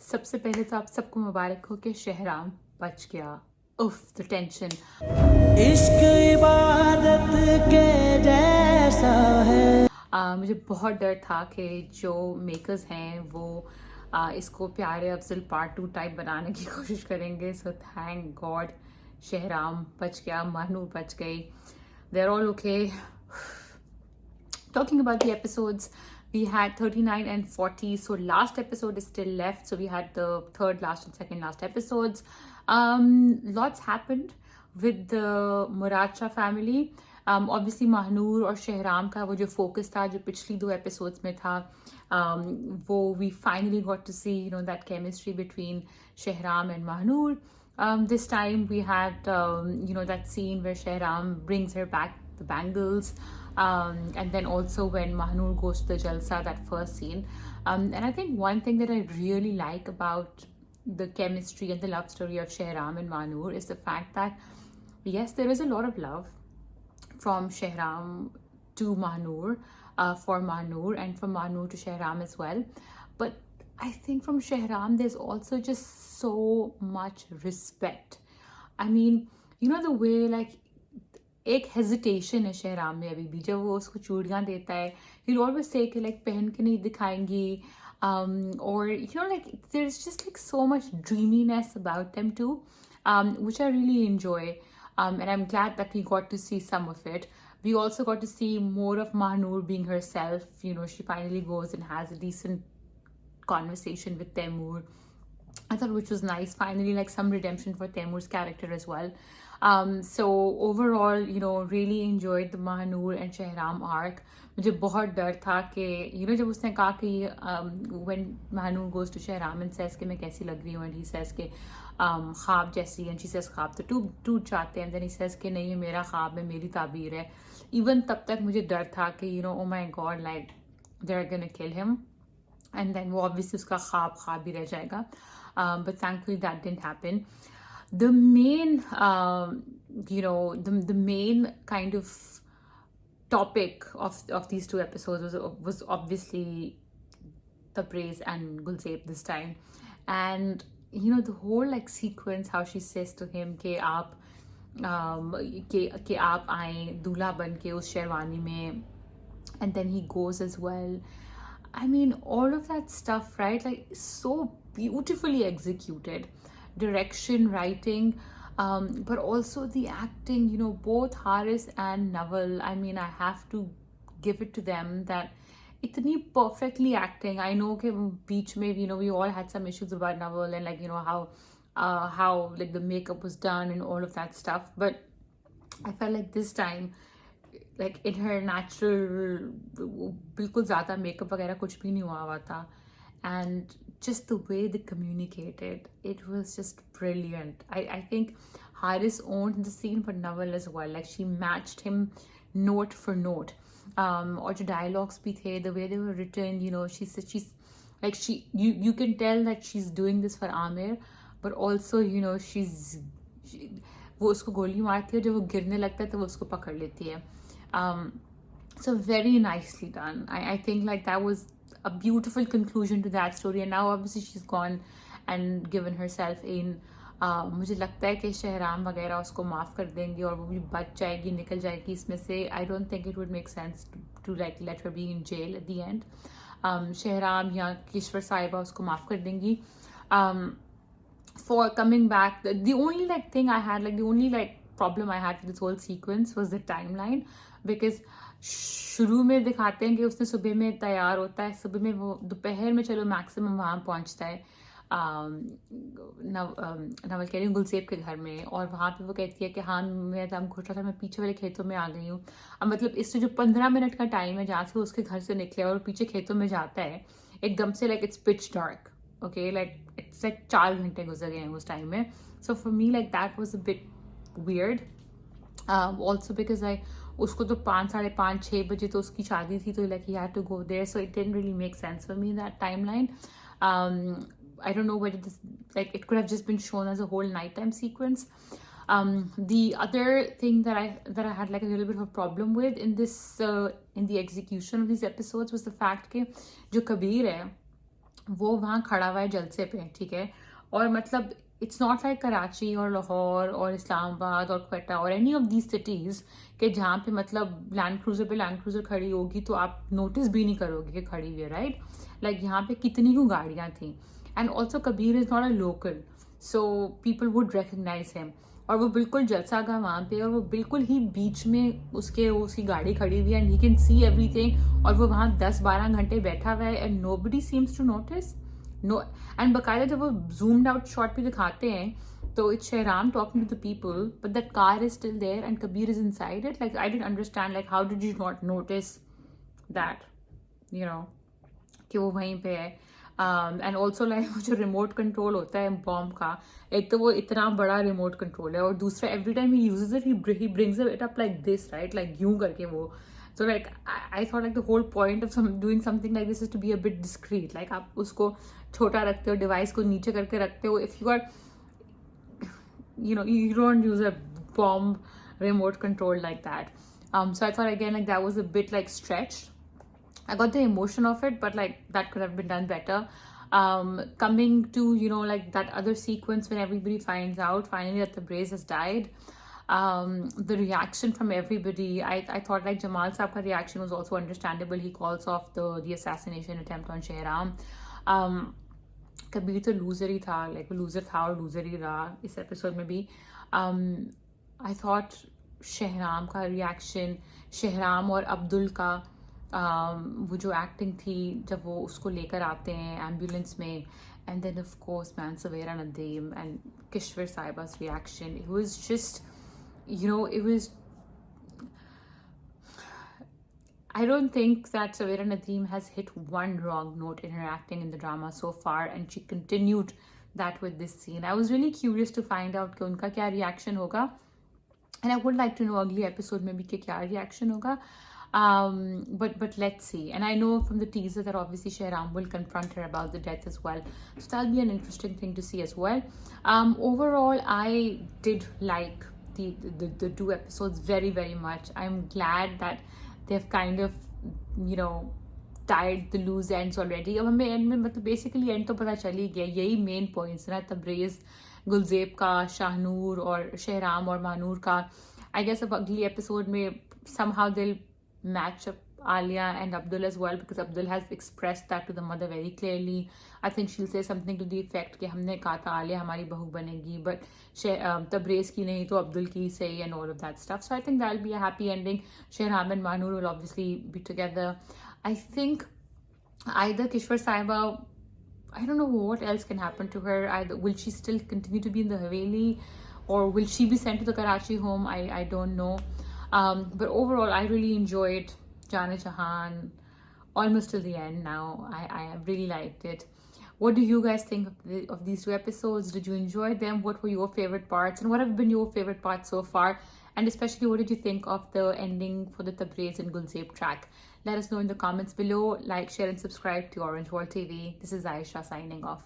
सबसे पहले तो आप सबको मुबारक हो कि शहराम बच गया। उफ द टेंशन। इश्क इबादत के जैसा है। मुझे बहुत डर था कि जो मेकर्स हैं वो इसको प्यारे अफजल पार्ट 2 टाइप बनाने की कोशिश करेंगे। सो थैंक गॉड शहराम बच गया, महनूर बच गई, they are all okay. Talking about the episodes, we had 39 and 40. So last episode is still left. So we had the third last and second last episodes. Lots happened with the Murad family. Obviously Mahnoor और शहराम का वो जो focus था जो पिछली 2 episodes में था, वो we finally got to see that chemistry between Shehram and Mahnoor. This time we had that scene where Shehram brings her back the bangles. And then also when Mahnoor goes to the Jalsa, that first scene. And I think one thing that I really like about the chemistry and the love story of Shehram and Mahnoor is the fact that, yes, there is a lot of love from Shehram to Mahnoor, for Mahnoor, and from Mahnoor to Shehram as well. But I think from Shehram, there's also just so much respect. I mean, the way like एक hesitation है शहराम में अभी भी, जब वो उसको चूड़ियाँ देता है he'll always say कि like पहन के नहीं दिखाएंगी, or like there's just like so much dreaminess about them too, which I really enjoy, and I'm glad that we got to see some of it. We also got to see more of Mahnoor being herself. She finally goes and has a decent conversation with Taimur, I thought, which was nice. Finally, like some redemption for Taimur's character as well. So overall, really enjoyed the Mahnoor and Shehram arc. मुझे बहुत डर था कि जब उसने कहा कि when Mahnoor goes to Shehram and says कि मैं कैसी लग रही हूँ, and he says कि ख्वाब जैसी, and she says ख्वाब तो टूट जाते हैं, and then he says कि नहीं ये मेरा ख्वाब है, मेरी ताबीर है. Even तब तक मुझे डर था कि oh my god, like they're gonna kill him, and then वो obviously उसका ख्वाब ही रह जाएगा. But thankfully that didn't happen. The main, the main kind of topic of these 2 episodes was obviously Tabraiz and Gulzaib this time. And, the whole like sequence, how she says to him कि आप आए दूल्हा बन के उस शेरवानी में, and then he goes as well. I mean, all of that stuff, right? Like so beautifully executed. Direction, writing, but also the acting, both Haris and Naval. I mean, I have to give it to them that itni perfectly acting. I know कि बीच में, we all had some issues about Naval and like, how like the makeup was done and all of that stuff. But I felt like this time, like in her natural, बिल्कुल ज़्यादा makeup वगैरह कुछ भी नहीं हुआ था. And just the way they communicated, it was just brilliant. I think Haris owned the scene, but Naval as well. Like she matched him note for note. Or the dialogues bhi the, the way they were written, she's like you can tell that she's doing this for Amir, but also वो उसको गोली मारती है, जब वो गिरने लगता है तो वो उसको पकड़ लेती है. So very nicely done. I think like that was a beautiful conclusion to that story, and now obviously she's gone and given herself in. मुझे लगता है कि शहराम वगैरह उसको माफ़ कर देंगे और वो भी बच जाएगी, निकल जाएगी इसमें से. I don't think it would make sense to like let her be in jail at the end. Shahram या किश्वर साहिबा उसको माफ़ कर देंगी. For coming back, the only like thing I had, like the only like problem I had with this whole sequence was the timeline, because शुरू में दिखाते हैं कि उसने सुबह में तैयार होता है, सुबह में वो दोपहर में चलो मैक्सिमम वहाँ पहुँचता है नवल कह रही हूँ गुलसेब के घर में, और वहाँ पे वो कहती है कि हाँ मैं दम घुट रहा था, मैं पीछे वाले खेतों में आ गई हूँ. अब मतलब इससे जो 15 मिनट का टाइम है जहाँ से उसके घर से निकले और पीछे खेतों में जाता है, एकदम से like it's pitch dark. Okay, like it's like 4 घंटे गुजर गए हैं उस टाइम में. So for me like that was a bit weird. Also because like उसको तो 5, 5:30, 6 बजे तो उसकी शादी थी, तो like he had to go there, so it didn't really make sense for me that timeline. I don't know whether this, like, it could have just been shown as a whole nighttime sequence. The other thing that I had like a little bit of a problem with in this in the execution of these episodes was the fact कि जो कबीर है वो वहाँ खड़ा हुआ है जलसे पे, ठीक है। और मतलब इट्स नॉट लाइक कराची और लाहौर और इस्लामाबाद और क्वेटा और एनी ऑफ दीज सिटीज़ के जहाँ पे मतलब लैंड क्रूजर पे लैंड क्रूजर खड़ी होगी तो आप नोटिस भी नहीं करोगे कि खड़ी हुई है, राइट। लाइक यहाँ पे कितनी को गाड़ियाँ थी। And also Kabir is not a local, so people would recognize him. और वो बिल्कुल जलसागा वहाँ पे, और वो बिल्कुल ही बीच में उसकी गाड़ी खड़ी हुई है and he can see everything, और वो वहाँ 10-12 घंटे बैठा हुआ है and nobody seems to notice. No. And बाकायदा जब वो जूम्ड आउट शॉट पे दिखाते हैं तो it's Shehram talking to the people, but that car is still there and Kabir is inside it. Like I didn't understand, like how did you not notice that, you know, कि वो वहीं पे है। And also like जो remote control होता है bomb का, एक तो वो इतना बड़ा रिमोट कंट्रोल है, और दूसरा every time he uses it he brings it up like this, right, like यूं करके वो। So like I thought like the whole point of doing something like this is to be a bit discreet. Like आप उसको छोटा रखते हो, device को नीचे करके रखते हो. If you are, you know, you don't use a bomb remote control like that. So I thought again like that was a bit like stretched. I got the emotion of it, but like that could have been done better. Coming to, you know, like that other sequence when everybody finds out finally that Tabraiz has died. The reaction from everybody, I thought like Jamal Saab ka reaction was also understandable. He calls off the assassination attempt on Shehram. Kabir to loser ही था, like loser था और loser ही रहा इस episode में भी. I thought Shehram का reaction, Shehram और अब्दुल का वो जो एक्टिंग थी जब वो उसको लेकर आते हैं एम्बुलेंस में, and then of course man Savera Nadeem and Kishwar Saiba's reaction, it was just, you know, it was, I don't think that Savera Nadeem has hit one wrong note in her acting in the drama so far, and she continued that with this scene. I was really curious to find out कि उनका क्या reaction होगा, and I would like to know अगली episode में भी कि क्या reaction होगा. But let's see. And I know from the teaser that obviously Shehram will confront her about the death as well, so that'll be an interesting thing to see as well. Overall, I did like the two episodes very, very much. I'm glad that they've kind of, you know, tied the loose ends already. अब हमें end में मतलब basically end तो पता चल ही गया, यही main points ना तब्रेज़ गुलज़ेब का, शाहनूर और शहराम और महानूर का. I guess अब अगली episode में somehow they'll match up Alia and Abdul as well, because Abdul has expressed that to the mother very clearly. I think she'll say something to the effect कि हमने कहा था आलिया हमारी बहू बनेगी, but तब्रेज़ की नहीं तो अब्दुल की सही, and all of that stuff. So I think that'll be a happy ending. Shehram and Mahnoor will obviously be together. I think either Kishwar Saiba, I don't know what else can happen to her. Either will she still continue to be in the Haveli, or will she be sent to the Karachi home? I don't know. But overall, I really enjoyed Jaan and Jahan almost till the end now. I really liked it. What do you guys think of these two episodes? Did you enjoy them? What were your favorite parts? And what have been your favorite parts so far? And especially, what did you think of the ending for the Tabraiz and Gulzaib track? Let us know in the comments below. Like, share and subscribe to Orange World TV. This is Aisha signing off.